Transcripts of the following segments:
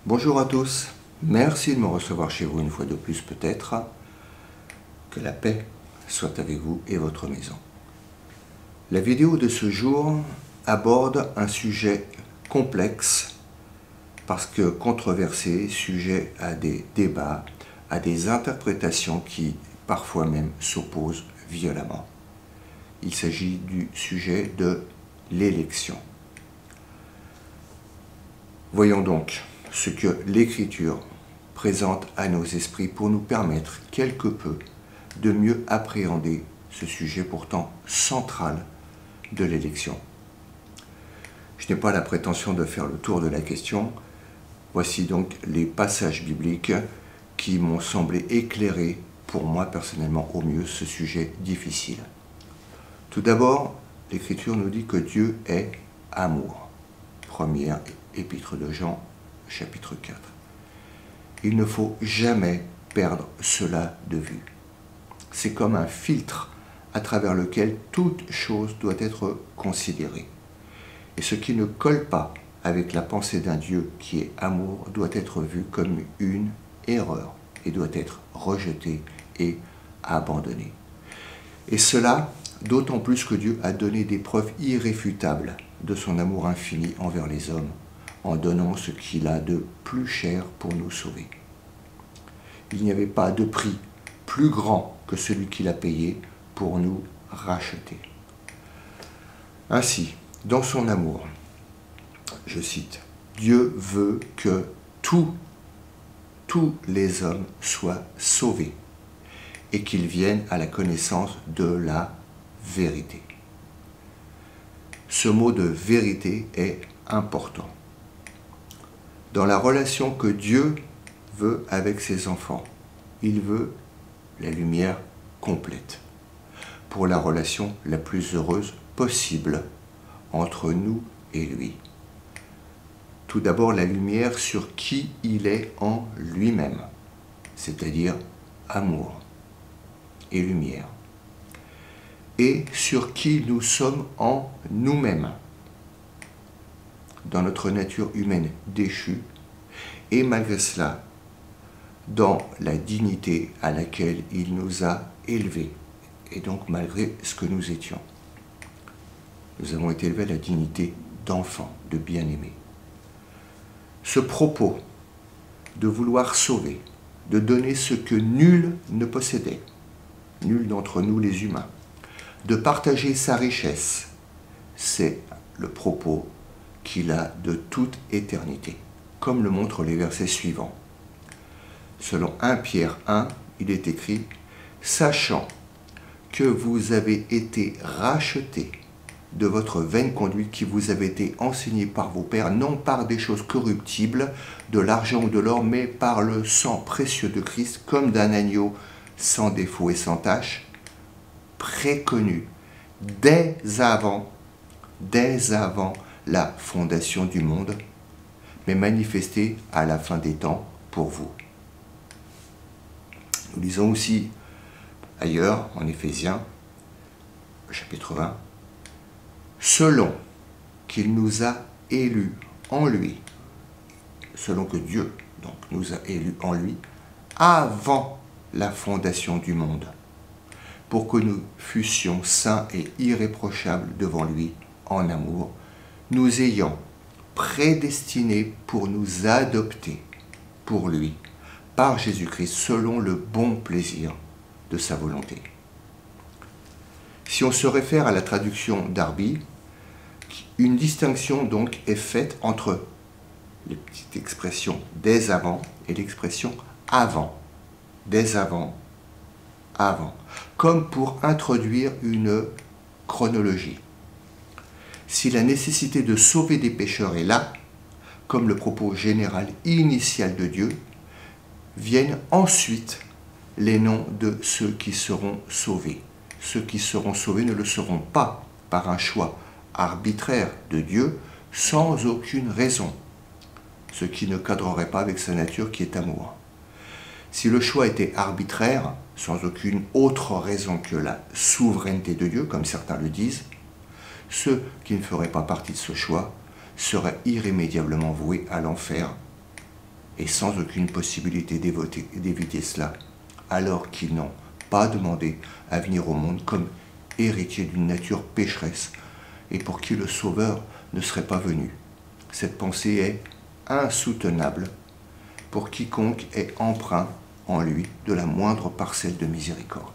Bonjour à tous, merci de me recevoir chez vous une fois de plus peut-être. Que la paix soit avec vous et votre maison. La vidéo de ce jour aborde un sujet complexe parce que controversé, sujet à des débats, à des interprétations qui parfois même s'opposent violemment. Il s'agit du sujet de l'élection. Voyons donc ce que l'Écriture présente à nos esprits pour nous permettre quelque peu de mieux appréhender ce sujet pourtant central de l'élection. Je n'ai pas la prétention de faire le tour de la question. Voici donc les passages bibliques qui m'ont semblé éclairer pour moi personnellement au mieux ce sujet difficile. Tout d'abord, l'Écriture nous dit que Dieu est amour. Première épître de Jean, chapitre 4. Il ne faut jamais perdre cela de vue. C'est comme un filtre à travers lequel toute chose doit être considérée. Et ce qui ne colle pas avec la pensée d'un Dieu qui est amour doit être vu comme une erreur et doit être rejeté et abandonné. Et cela d'autant plus que Dieu a donné des preuves irréfutables de son amour infini envers les hommes en donnant ce qu'il a de plus cher pour nous sauver. Il n'y avait pas de prix plus grand que celui qu'il a payé pour nous racheter. Ainsi, dans son amour, je cite, « Dieu veut que tous les hommes soient sauvés et qu'ils viennent à la connaissance de la vérité. » Ce mot de vérité est important. Dans la relation que Dieu veut avec ses enfants, il veut la lumière complète pour la relation la plus heureuse possible entre nous et lui. Tout d'abord, la lumière sur qui il est en lui-même, c'est-à-dire amour et lumière, et sur qui nous sommes en nous-mêmes, dans notre nature humaine déchue, et malgré cela, dans la dignité à laquelle il nous a élevés, et donc malgré ce que nous étions. Nous avons été élevés à la dignité d'enfants, de bien-aimés. Ce propos de vouloir sauver, de donner ce que nul ne possédait, nul d'entre nous les humains, de partager sa richesse, c'est le propos qu'il a de toute éternité, comme le montrent les versets suivants. Selon 1 Pierre 1, il est écrit « Sachant que vous avez été rachetés de votre vaine conduite qui vous avait été enseignée par vos pères, non par des choses corruptibles, de l'argent ou de l'or, mais par le sang précieux de Christ, comme d'un agneau sans défaut et sans tache, préconnu dès avant la fondation du monde, mais manifesté à la fin des temps pour vous. » Nous lisons aussi ailleurs, en Éphésiens, chapitre 1, « Selon qu'il nous a élus en lui, selon que Dieu donc, nous a élus en lui, avant la fondation du monde, pour que nous fussions saints et irréprochables devant lui en amour, nous ayant prédestinés pour nous adopter pour lui, par Jésus-Christ, selon le bon plaisir de sa volonté. » Si on se réfère à la traduction d'Arby, une distinction donc est faite entre les petites expressions « dès avant » et l'expression « avant ». Dès avant, avant, comme pour introduire une chronologie. Si la nécessité de sauver des pécheurs est là, comme le propos général initial de Dieu, viennent ensuite les noms de ceux qui seront sauvés. Ceux qui seront sauvés ne le seront pas par un choix arbitraire de Dieu, sans aucune raison, ce qui ne cadrerait pas avec sa nature qui est amour. Si le choix était arbitraire, sans aucune autre raison que la souveraineté de Dieu, comme certains le disent, ceux qui ne feraient pas partie de ce choix seraient irrémédiablement voués à l'enfer et sans aucune possibilité d'éviter cela, alors qu'ils n'ont pas demandé à venir au monde comme héritiers d'une nature pécheresse et pour qui le Sauveur ne serait pas venu. Cette pensée est insoutenable pour quiconque est empreint en lui de la moindre parcelle de miséricorde.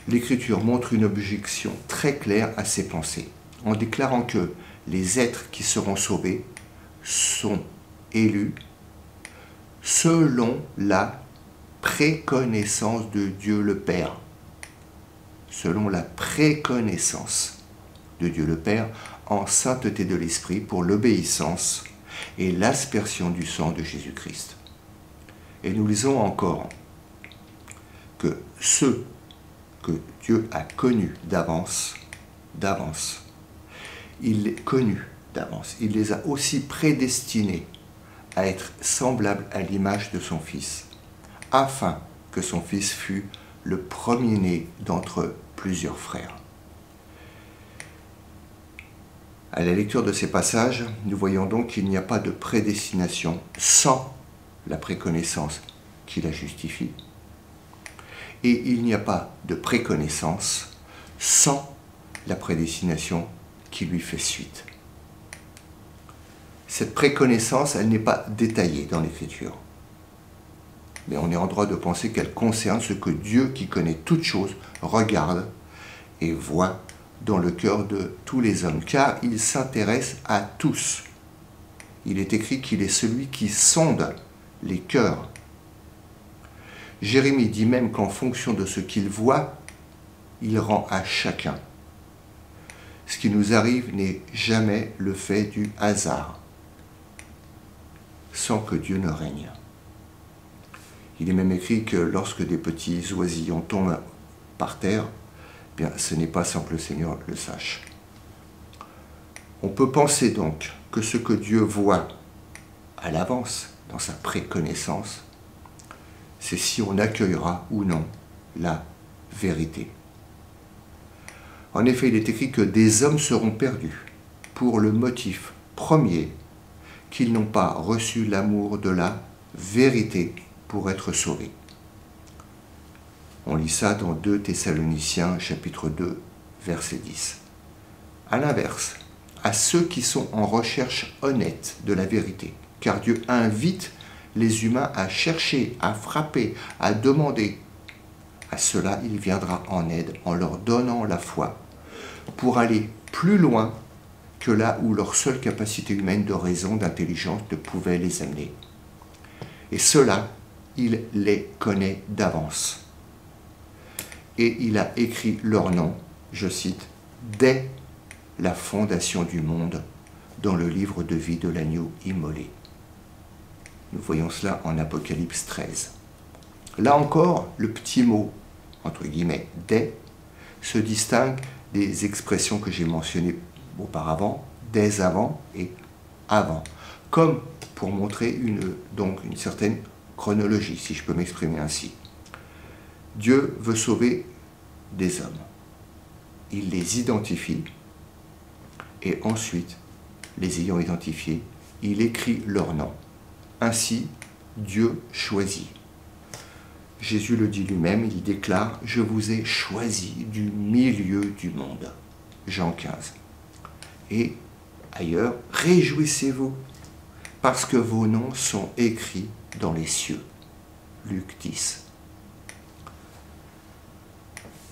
L'Écriture montre une objection très claire à ces pensées, en déclarant que les êtres qui seront sauvés sont élus selon la préconnaissance de Dieu le Père. Selon la préconnaissance de Dieu le Père, en sainteté de l'Esprit pour l'obéissance et l'aspersion du sang de Jésus-Christ. Et nous lisons encore que ceux que Dieu a connus d'avance, il les connus d'avance, il les a aussi prédestinés à être semblables à l'image de son Fils, afin que son Fils fût le premier-né d'entre plusieurs frères. À la lecture de ces passages, nous voyons donc qu'il n'y a pas de prédestination sans la préconnaissance qui la justifie, et il n'y a pas de préconnaissance sans la prédestination qui lui fait suite. Cette préconnaissance, elle n'est pas détaillée dans l'Écriture, mais on est en droit de penser qu'elle concerne ce que Dieu, qui connaît toutes choses, regarde et voit dans le cœur de tous les hommes, car il s'intéresse à tous. Il est écrit qu'il est celui qui sonde les cœurs. Jérémie dit même qu'en fonction de ce qu'il voit, il rend à chacun. Ce qui nous arrive n'est jamais le fait du hasard, sans que Dieu ne règne. Il est même écrit que lorsque des petits oisillons tombent par terre, eh bien, ce n'est pas sans que le Seigneur le sache. On peut penser donc que ce que Dieu voit à l'avance, dans sa préconnaissance, c'est si on accueillera ou non la vérité. En effet, il est écrit que des hommes seront perdus pour le motif premier qu'ils n'ont pas reçu l'amour de la vérité pour être sauvés. On lit ça dans 2 Thessaloniciens, chapitre 2, verset 10. À l'inverse, à ceux qui sont en recherche honnête de la vérité, car Dieu invite les humains à chercher, à frapper, à demander. À cela, il viendra en aide en leur donnant la foi pour aller plus loin que là où leur seule capacité humaine de raison, d'intelligence ne pouvait les amener. Et cela, il les connaît d'avance. Et il a écrit leur nom, je cite, dès la fondation du monde, dans le livre de vie de l'agneau immolé. Nous voyons cela en Apocalypse 13. Là encore, le petit mot, entre guillemets, dès, se distingue des expressions que j'ai mentionnées auparavant, dès avant et avant, comme pour montrer une certaine chronologie, si je peux m'exprimer ainsi. Dieu veut sauver des hommes. Il les identifie et ensuite, les ayant identifiés, il écrit leur nom. Ainsi, Dieu choisit. Jésus le dit lui-même, il déclare « Je vous ai choisi du milieu du monde ». Jean 15. Et ailleurs, « Réjouissez-vous, parce que vos noms sont écrits dans les cieux ». Luc 10.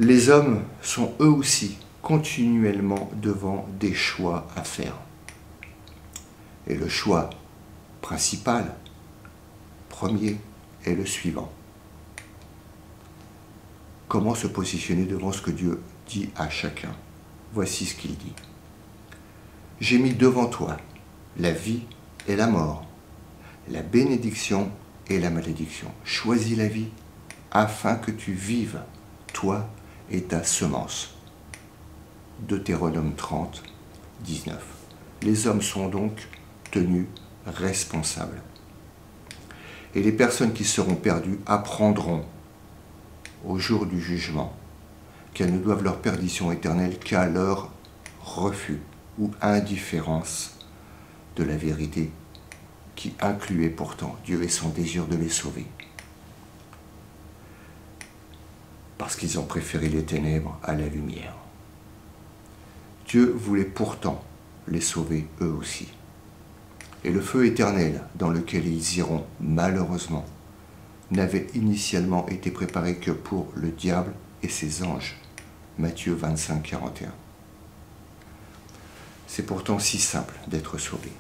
Les hommes sont eux aussi continuellement devant des choix à faire. Et le choix principal, premier, est le suivant. Comment se positionner devant ce que Dieu dit à chacun? Voici ce qu'il dit. J'ai mis devant toi la vie et la mort, la bénédiction et la malédiction. Choisis la vie afin que tu vives, toi et ta semence. Deutéronome 30, 19. Les hommes sont donc tenus responsables. Et les personnes qui seront perdues apprendront au jour du jugement qu'elles ne doivent leur perdition éternelle qu'à leur refus ou indifférence de la vérité qui incluait pourtant Dieu et son désir de les sauver. Parce qu'ils ont préféré les ténèbres à la lumière. Dieu voulait pourtant les sauver eux aussi. Et le feu éternel dans lequel ils iront, malheureusement, n'avait initialement été préparé que pour le diable et ses anges. Matthieu 25, 41. C'est pourtant si simple d'être sauvé.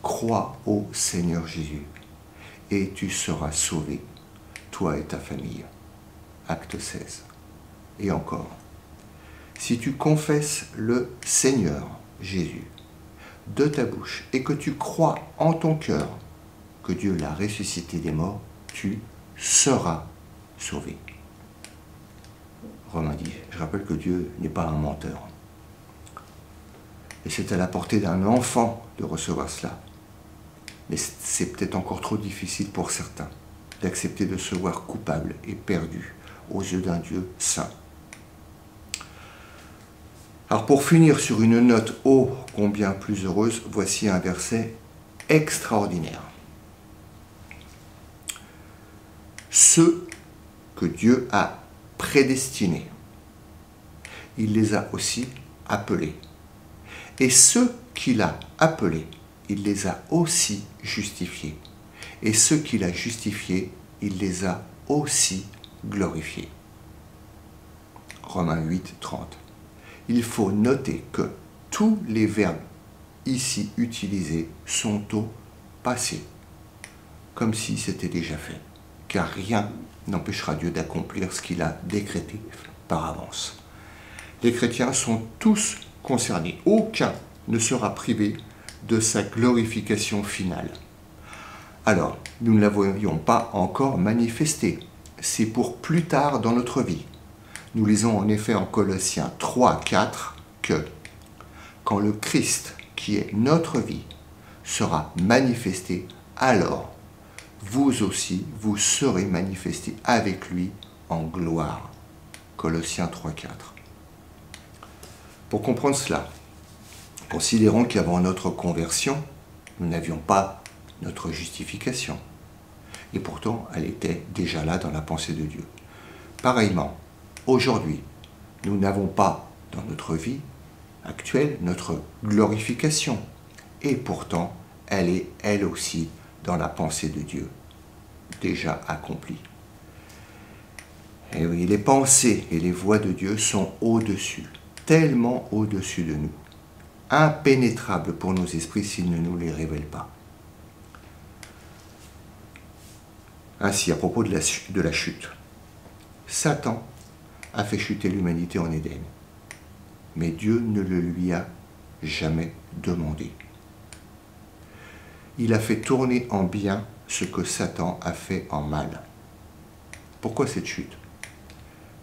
Crois au Seigneur Jésus et tu seras sauvé, toi et ta famille. Acte 16. Et encore, si tu confesses le Seigneur Jésus de ta bouche et que tu crois en ton cœur que Dieu l'a ressuscité des morts, tu seras sauvé. Romains 10. Je rappelle que Dieu n'est pas un menteur. Et c'est à la portée d'un enfant de recevoir cela. Mais c'est peut-être encore trop difficile pour certains d'accepter de se voir coupable et perdu aux yeux d'un Dieu saint. Alors pour finir sur une note ô combien plus heureuse, voici un verset extraordinaire. Ceux que Dieu a prédestinés, il les a aussi appelés. Et ceux qu'il a appelés, il les a aussi justifiés. Et ceux qu'il a justifiés, il les a aussi glorifiés. Romains 8, 30. Il faut noter que tous les verbes ici utilisés sont au passé, comme si c'était déjà fait, car rien n'empêchera Dieu d'accomplir ce qu'il a décrété par avance. Les chrétiens sont tous concernés, aucun ne sera privé de sa glorification finale. Alors, nous ne la voyons pas encore manifestée, c'est pour plus tard dans notre vie. Nous lisons en effet en Colossiens 3, 4 que quand le Christ, qui est notre vie, sera manifesté, alors vous aussi, vous serez manifestés avec lui en gloire. Colossiens 3, 4. Pour comprendre cela, considérons qu'avant notre conversion, nous n'avions pas notre justification. Et pourtant, elle était déjà là dans la pensée de Dieu. Pareillement, aujourd'hui, nous n'avons pas dans notre vie actuelle notre glorification. Et pourtant, elle est elle aussi dans la pensée de Dieu, déjà accomplie. Et oui, les pensées et les voies de Dieu sont au-dessus, tellement au-dessus de nous, impénétrables pour nos esprits s'ils ne nous les révèlent pas. Ainsi, à propos de la chute, Satan a fait chuter l'humanité en Éden, mais Dieu ne le lui a jamais demandé. Il a fait tourner en bien ce que Satan a fait en mal. Pourquoi cette chute?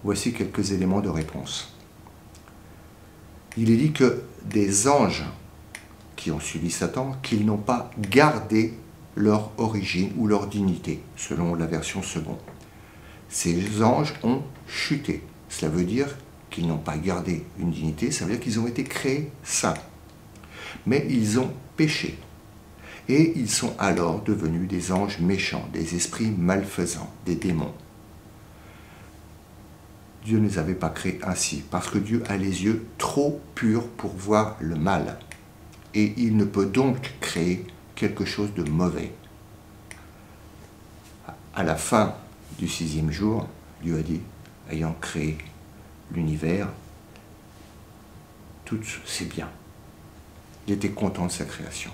Voici quelques éléments de réponse. Il est dit que des anges qui ont suivi Satan, qu'ils n'ont pas gardé leur origine ou leur dignité, selon la version seconde. Ces anges ont chuté. Cela veut dire qu'ils n'ont pas gardé une dignité, ça veut dire qu'ils ont été créés saints. Mais ils ont péché. Et ils sont alors devenus des anges méchants, des esprits malfaisants, des démons. Dieu ne les avait pas créés ainsi, parce que Dieu a les yeux trop purs pour voir le mal. Et il ne peut donc créer quelque chose de mauvais. À la fin du 6e jour, Dieu a dit, ayant créé l'univers, tout c'est bien. Il était content de sa création.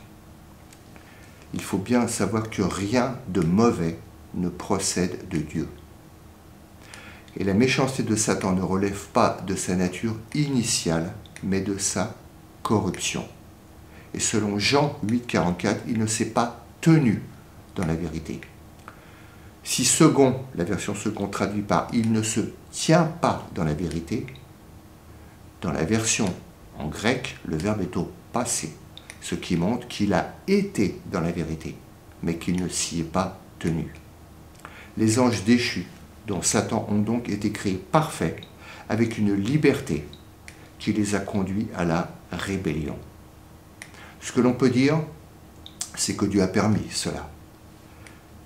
Il faut bien savoir que rien de mauvais ne procède de Dieu. Et la méchanceté de Satan ne relève pas de sa nature initiale, mais de sa corruption. Et selon Jean 8, 44, il ne s'est pas tenu dans la vérité. Si second, la version second traduit par « il ne se tient pas dans la vérité », dans la version en grec, le verbe est au passé, ce qui montre qu'il a été dans la vérité, mais qu'il ne s'y est pas tenu. Les anges déchus, dont Satan, ont donc été créés parfaits, avec une liberté qui les a conduits à la rébellion. Ce que l'on peut dire, c'est que Dieu a permis cela.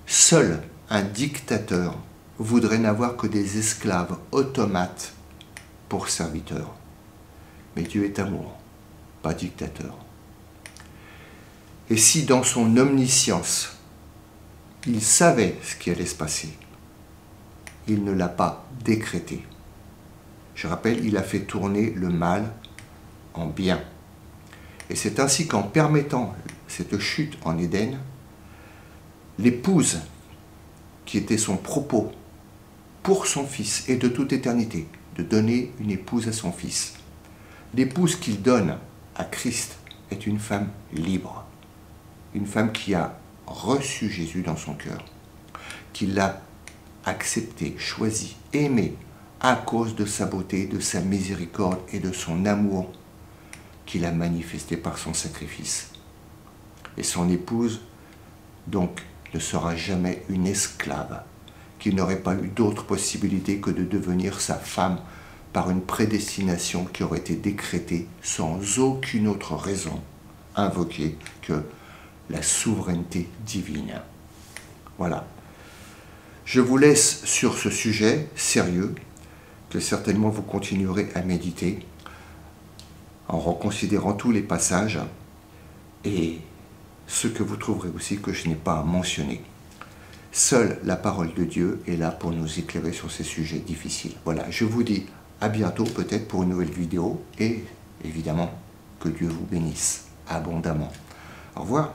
Seul un dictateur voudrait n'avoir que des esclaves automates pour serviteurs. Mais Dieu est amour, pas dictateur. Et si dans son omniscience, il savait ce qui allait se passer, il ne l'a pas décrété. Je rappelle, il a fait tourner le mal en bien. Et c'est ainsi qu'en permettant cette chute en Éden, l'épouse, qui était son propos pour son fils et de toute éternité, de donner une épouse à son fils, l'épouse qu'il donne à Christ est une femme libre, une femme qui a reçu Jésus dans son cœur, qui l'a accepté, choisi, aimé, à cause de sa beauté, de sa miséricorde et de son amour qu'il a manifesté par son sacrifice. Et son épouse, donc, ne sera jamais une esclave, qui n'aurait pas eu d'autre possibilité que de devenir sa femme par une prédestination qui aurait été décrétée sans aucune autre raison invoquée que la souveraineté divine. Voilà. Je vous laisse sur ce sujet sérieux que certainement vous continuerez à méditer en reconsidérant tous les passages et ce que vous trouverez aussi que je n'ai pas mentionné. Seule la parole de Dieu est là pour nous éclairer sur ces sujets difficiles. Voilà, je vous dis à bientôt peut-être pour une nouvelle vidéo et évidemment que Dieu vous bénisse abondamment. Au revoir.